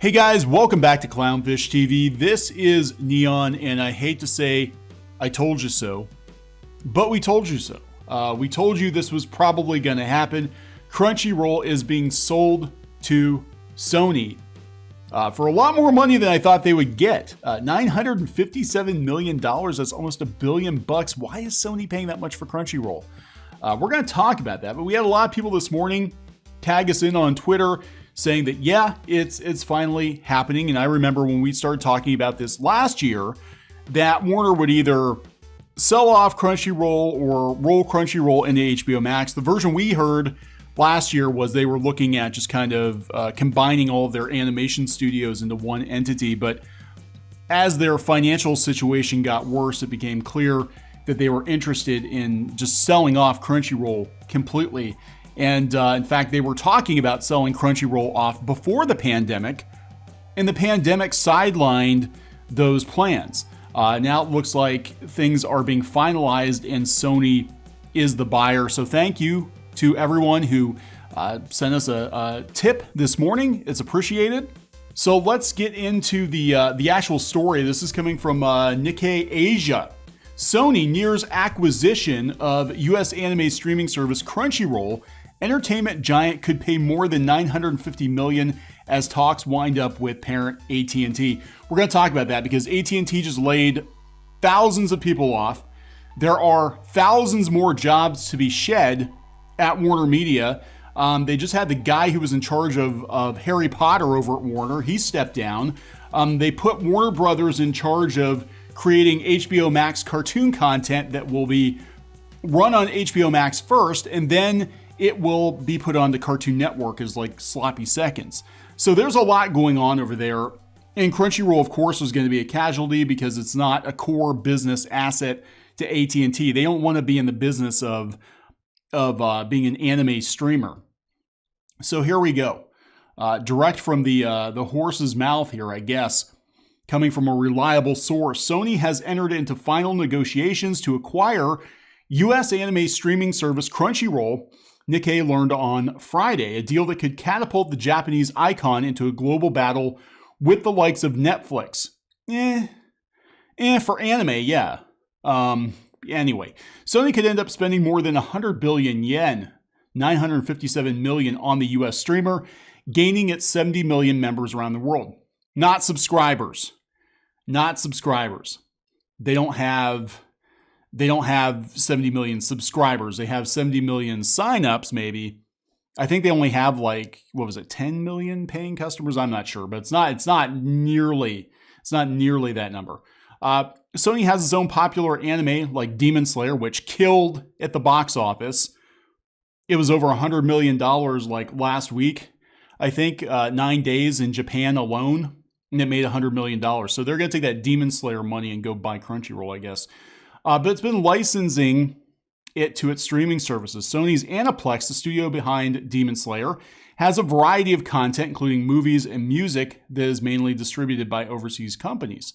Hey guys, welcome back to Clownfish TV. This is Kneon, and I hate to say I told you so, but we told you so. We told you this was probably going to happen. Crunchyroll is being sold to Sony for a lot more money than I thought they would get. $957 million, that's almost $1 billion. Why is Sony paying that much for Crunchyroll? We're going to talk about that, but we had a lot of people this morning tag us in on Twitter saying that, yeah, it's finally happening. And I remember when we started talking about this last year, that Warner would either sell off Crunchyroll or roll Crunchyroll into HBO Max. The version we heard last year was they were looking at just kind of combining all of their animation studios into one entity. But as their financial situation got worse, it became clear that they were interested in just selling off Crunchyroll completely. And in fact, they were talking about selling Crunchyroll off before the pandemic, and the pandemic sidelined those plans. Now it looks like things are being finalized and Sony is the buyer. So thank you to everyone who sent us a tip this morning. It's appreciated. So let's get into the actual story. This is coming from Nikkei Asia. Sony nears acquisition of US anime streaming service Crunchyroll. Entertainment giant could pay more than $950 million as talks wind up with parent AT&T. We're going to talk about that because AT&T just laid thousands of people off. There are thousands more jobs to be shed at WarnerMedia. They just had the guy who was in charge of Harry Potter over at Warner. He stepped down. They put Warner Brothers in charge of creating HBO Max cartoon content that will be run on HBO Max first, and then it will be put on the Cartoon Network as like sloppy seconds. So there's a lot going on over there. And Crunchyroll, of course, was going to be a casualty because it's not a core business asset to AT&T. They don't want to be in the business of being an anime streamer. So here we go. Direct from the horse's mouth here, I guess, coming from a reliable source. Sony has entered into final negotiations to acquire US anime streaming service Crunchyroll. Nikkei learned on Friday, a deal that could catapult the Japanese icon into a global battle with the likes of Netflix. For anime, yeah. Anyway, Sony could end up spending more than 100 billion yen, 957 million on the US streamer, gaining its 70 million members around the world. Not subscribers. Not subscribers. They don't have 70 million subscribers. They have 70 million signups, maybe. I think they only have 10 million paying customers? I'm not sure, but it's not nearly that number. Sony has its own popular anime like Demon Slayer, which killed at the box office. It was over $100 million like last week. I think 9 days in Japan alone, and it made $100 million. So they're going to take that Demon Slayer money and go buy Crunchyroll, I guess. But it's been licensing it to its streaming services. Sony's Aniplex, the studio behind Demon Slayer, has a variety of content, including movies and music, that is mainly distributed by overseas companies.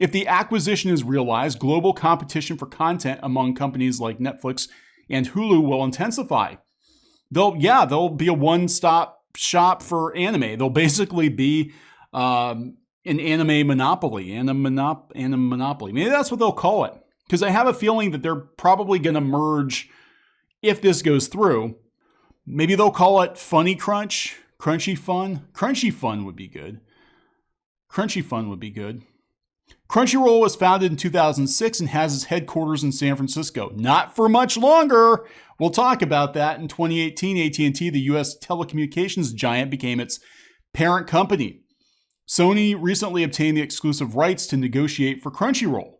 If the acquisition is realized, global competition for content among companies like Netflix and Hulu will intensify. They'll be a one-stop shop for anime. They'll basically be an anime monopoly. Maybe that's what they'll call it. Because I have a feeling that they're probably going to merge if this goes through. Maybe they'll call it Funny Crunch, Crunchy Fun. Crunchy Fun would be good. Crunchyroll was founded in 2006 and has its headquarters in San Francisco. Not for much longer. We'll talk about that. In 2018, AT&T, the U.S. telecommunications giant, became its parent company. Sony recently obtained the exclusive rights to negotiate for Crunchyroll.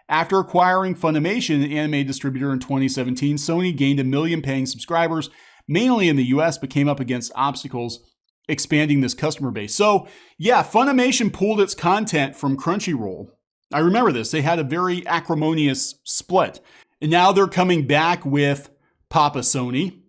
After acquiring Funimation, an anime distributor, in 2017, Sony gained 1 million paying subscribers, mainly in the US, but came up against obstacles expanding this customer base. So, yeah, Funimation pulled its content from Crunchyroll. I remember this. They had a very acrimonious split. And now they're coming back with Papa Sony,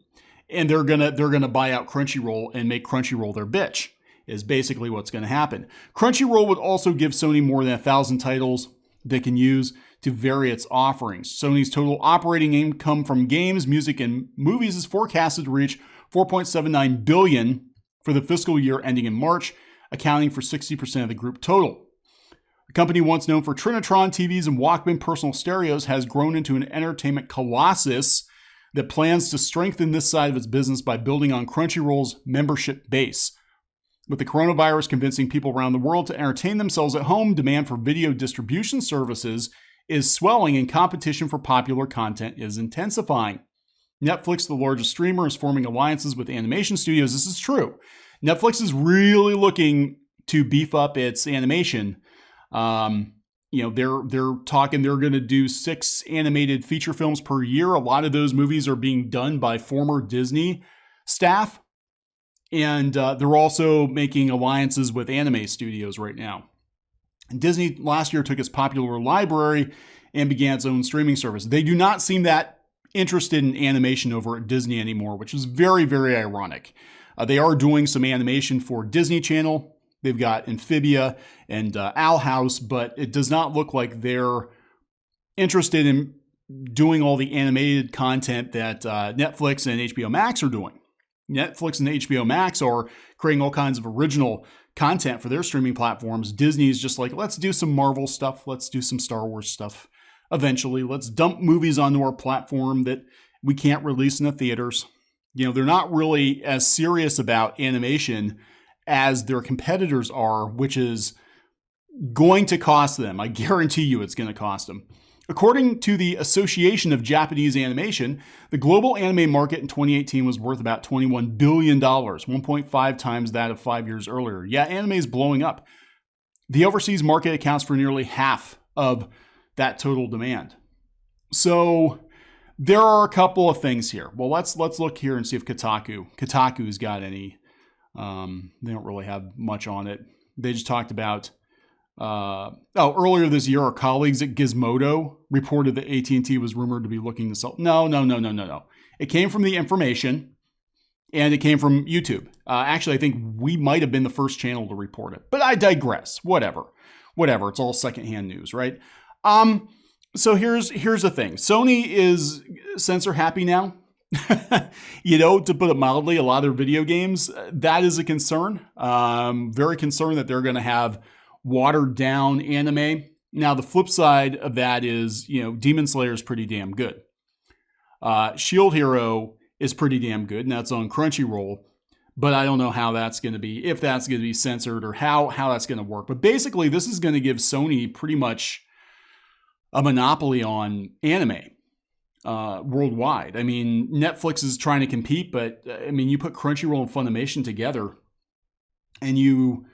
and they're gonna buy out Crunchyroll and make Crunchyroll their bitch, is basically what's going to happen. Crunchyroll would also give Sony more than 1,000 titles they can use to vary its offerings. Sony's total operating income from games, music, and movies is forecasted to reach $4.79 billion for the fiscal year ending in March. accounting for 60% of the group total. The company, once known for Trinitron TVs and Walkman personal stereos, has grown into an entertainment colossus that plans to strengthen this side of its business by building on Crunchyroll's membership base. With the coronavirus convincing people around the world to entertain themselves at home, demand for video distribution services is swelling and competition for popular content is intensifying. Netflix, the largest streamer, is forming alliances with animation studios. This is true. Netflix is really looking to beef up its animation. They're talking they're going to do 6 animated feature films per year. A lot of those movies are being done by former Disney staff. And they're also making alliances with anime studios right now. Disney last year took its popular library and began its own streaming service. They do not seem that interested in animation over at Disney anymore, which is very, very ironic. They are doing some animation for Disney Channel. They've got Amphibia and Owl House, but it does not look like they're interested in doing all the animated content that Netflix and HBO Max are doing. Netflix and HBO Max are creating all kinds of original content for their streaming platforms. Disney's just like, let's do some Marvel stuff. Let's do some Star Wars stuff. Eventually, let's dump movies onto our platform that we can't release in the theaters. They're not really as serious about animation as their competitors are, which is going to cost them. I guarantee you it's going to cost them. According to the Association of Japanese Animation, the global anime market in 2018 was worth about $21 billion, 1.5 times that of 5 years earlier. Yeah, anime is blowing up. The overseas market accounts for nearly half of that total demand. So there are a couple of things here. Well, let's look here and see if Kotaku's got any. They don't really have much on it. They just talked about earlier this year, our colleagues at Gizmodo reported that AT&T was rumored to be looking to sell. No. It came from the information, and it came from YouTube. Actually, I think we might have been the first channel to report it. But I digress. Whatever. It's all secondhand news, right? So here's the thing. Sony is censor happy now. To put it mildly, a lot of their video games, that is a concern. Very concerned that they're going to have watered down anime. Now, the flip side of that is, Demon Slayer is pretty damn good. Shield Hero is pretty damn good, and that's on Crunchyroll. But I don't know how that's going to be, if that's going to be censored or how that's going to work. But basically, this is going to give Sony pretty much a monopoly on anime worldwide. I mean, Netflix is trying to compete, but you put Crunchyroll and Funimation together, and you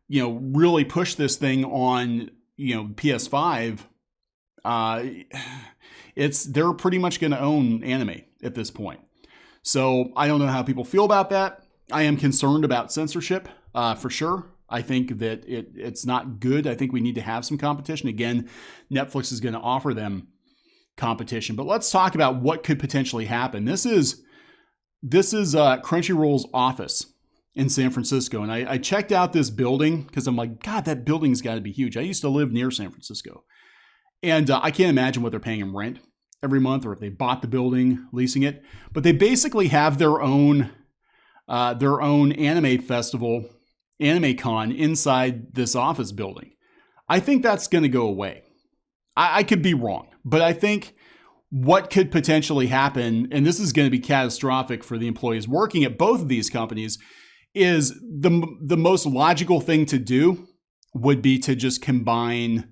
really push this thing on, PS5, they're pretty much going to own anime at this point. So I don't know how people feel about that. I am concerned about censorship, for sure. I think that it's not good. I think we need to have some competition. Again, Netflix is going to offer them competition, but let's talk about what could potentially happen. This is Crunchyroll's office in San Francisco. And I checked out this building because I'm like, God, that building's got to be huge. I used to live near San Francisco. And I can't imagine what they're paying in rent every month, or if they bought the building, leasing it. But they basically have their own anime festival, AnimeCon, inside this office building. I think that's going to go away. I could be wrong, but I think what could potentially happen, and this is going to be catastrophic for the employees working at both of these companies, is the most logical thing to do would be to just combine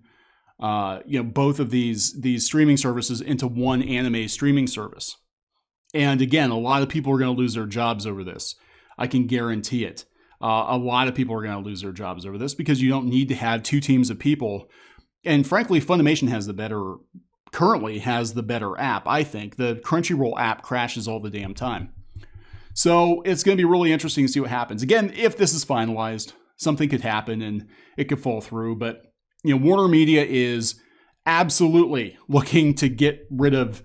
both of these streaming services into one anime streaming service. And again, a lot of people are going to lose their jobs over this. I can guarantee it. A lot of people are going to lose their jobs over this because you don't need to have two teams of people. And frankly, Funimation currently has the better app, I think. The Crunchyroll app crashes all the damn time. So it's going to be really interesting to see what happens. Again, if this is finalized, something could happen and it could fall through. But WarnerMedia is absolutely looking to get rid of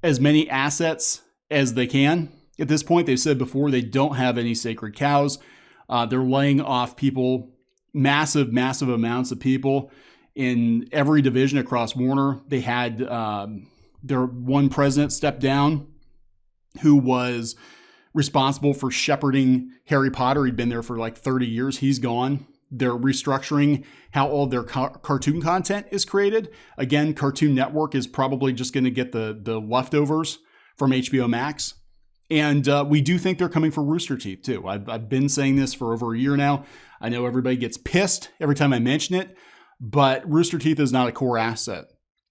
as many assets as they can. At this point, they've said before they don't have any sacred cows. They're laying off people, massive amounts of people in every division across Warner. They had their one president step down who was responsible for shepherding Harry Potter. He'd been there for like 30 years. He's gone. they're restructuring how all their cartoon content is created. Again, Cartoon Network is probably just going to get the leftovers from HBO Max. And we do think they're coming for Rooster Teeth too. I've been saying this for over a year now. I know everybody gets pissed every time I mention it, but Rooster Teeth is not a core asset.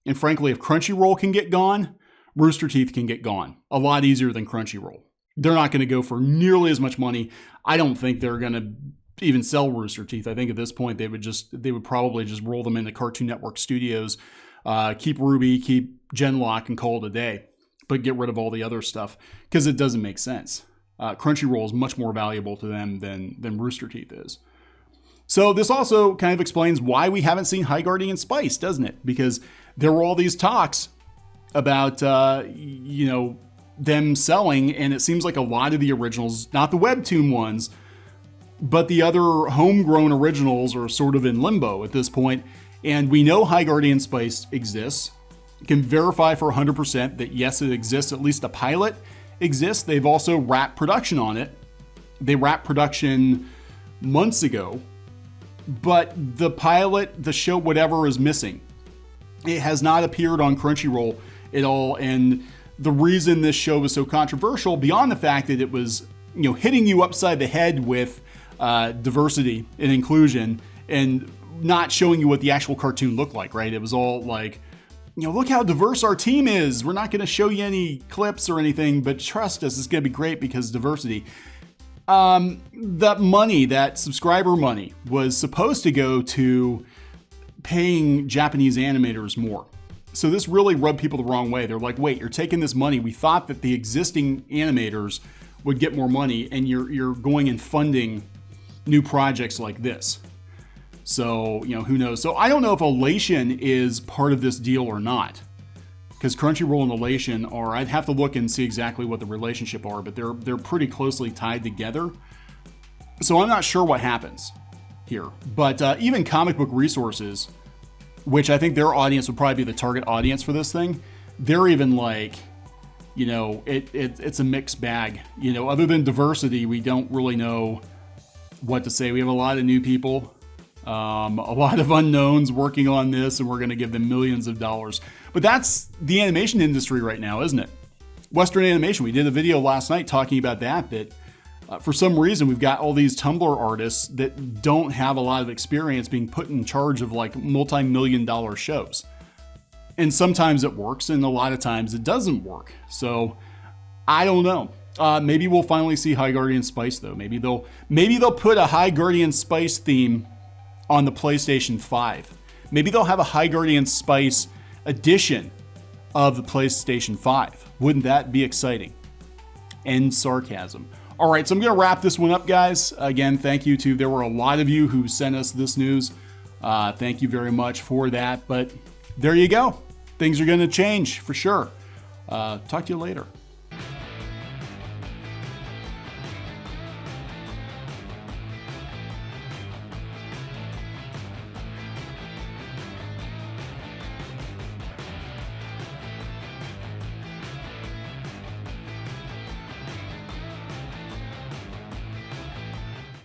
And frankly, if Crunchyroll can get gone, Rooster Teeth can get gone a lot easier than Crunchyroll. They're not going to go for nearly as much money. I don't think they're going to even sell Rooster Teeth. I think at this point they would probably just roll them into Cartoon Network Studios, keep Ruby, keep Genlock, and call it a day, but get rid of all the other stuff because it doesn't make sense. Crunchyroll is much more valuable to them than Rooster Teeth is. So this also kind of explains why we haven't seen High Guardian Spice, doesn't it? Because there were all these talks about, them selling, and it seems like a lot of the originals, not the webtoon ones, but the other homegrown originals are sort of in limbo at this point. And we know High Guardian Spice exists. You can verify for 100% that yes, it exists, at least a pilot exists. They've also wrapped production on it. They wrapped production months ago, but the pilot, the show, whatever, is missing. It has not appeared on Crunchyroll at all, and the reason this show was so controversial, beyond the fact that it was, hitting you upside the head with diversity and inclusion and not showing you what the actual cartoon looked like, right? It was all like, look how diverse our team is. We're not going to show you any clips or anything, but trust us, it's going to be great because diversity. That money, that subscriber money, was supposed to go to paying Japanese animators more. So this really rubbed people the wrong way. They're like, wait, you're taking this money. We thought that the existing animators would get more money, and you're going and funding new projects like this. So, who knows? So I don't know if Elation is part of this deal or not, because Crunchyroll and Elation are, I'd have to look and see exactly what the relationship are, but they're pretty closely tied together. So I'm not sure what happens here. But even Comic Book Resources, which I think their audience would probably be the target audience for this thing, they're even like, it's a mixed bag. Other than diversity, we don't really know what to say. We have a lot of new people, a lot of unknowns working on this, and we're going to give them millions of dollars. But that's the animation industry right now, isn't it? Western animation. We did a video last night talking about that for some reason, we've got all these Tumblr artists that don't have a lot of experience being put in charge of like multi-million-dollar shows. And sometimes it works, and a lot of times it doesn't work. So I don't know. Maybe we'll finally see High Guardian Spice though. Maybe they'll put a High Guardian Spice theme on the PlayStation 5. Maybe they'll have a High Guardian Spice edition of the PlayStation 5. Wouldn't that be exciting? End sarcasm. All right, so I'm going to wrap this one up, guys. Again, thank you there were a lot of you who sent us this news. Thank you very much for that. But there you go. Things are going to change for sure. Talk to you later.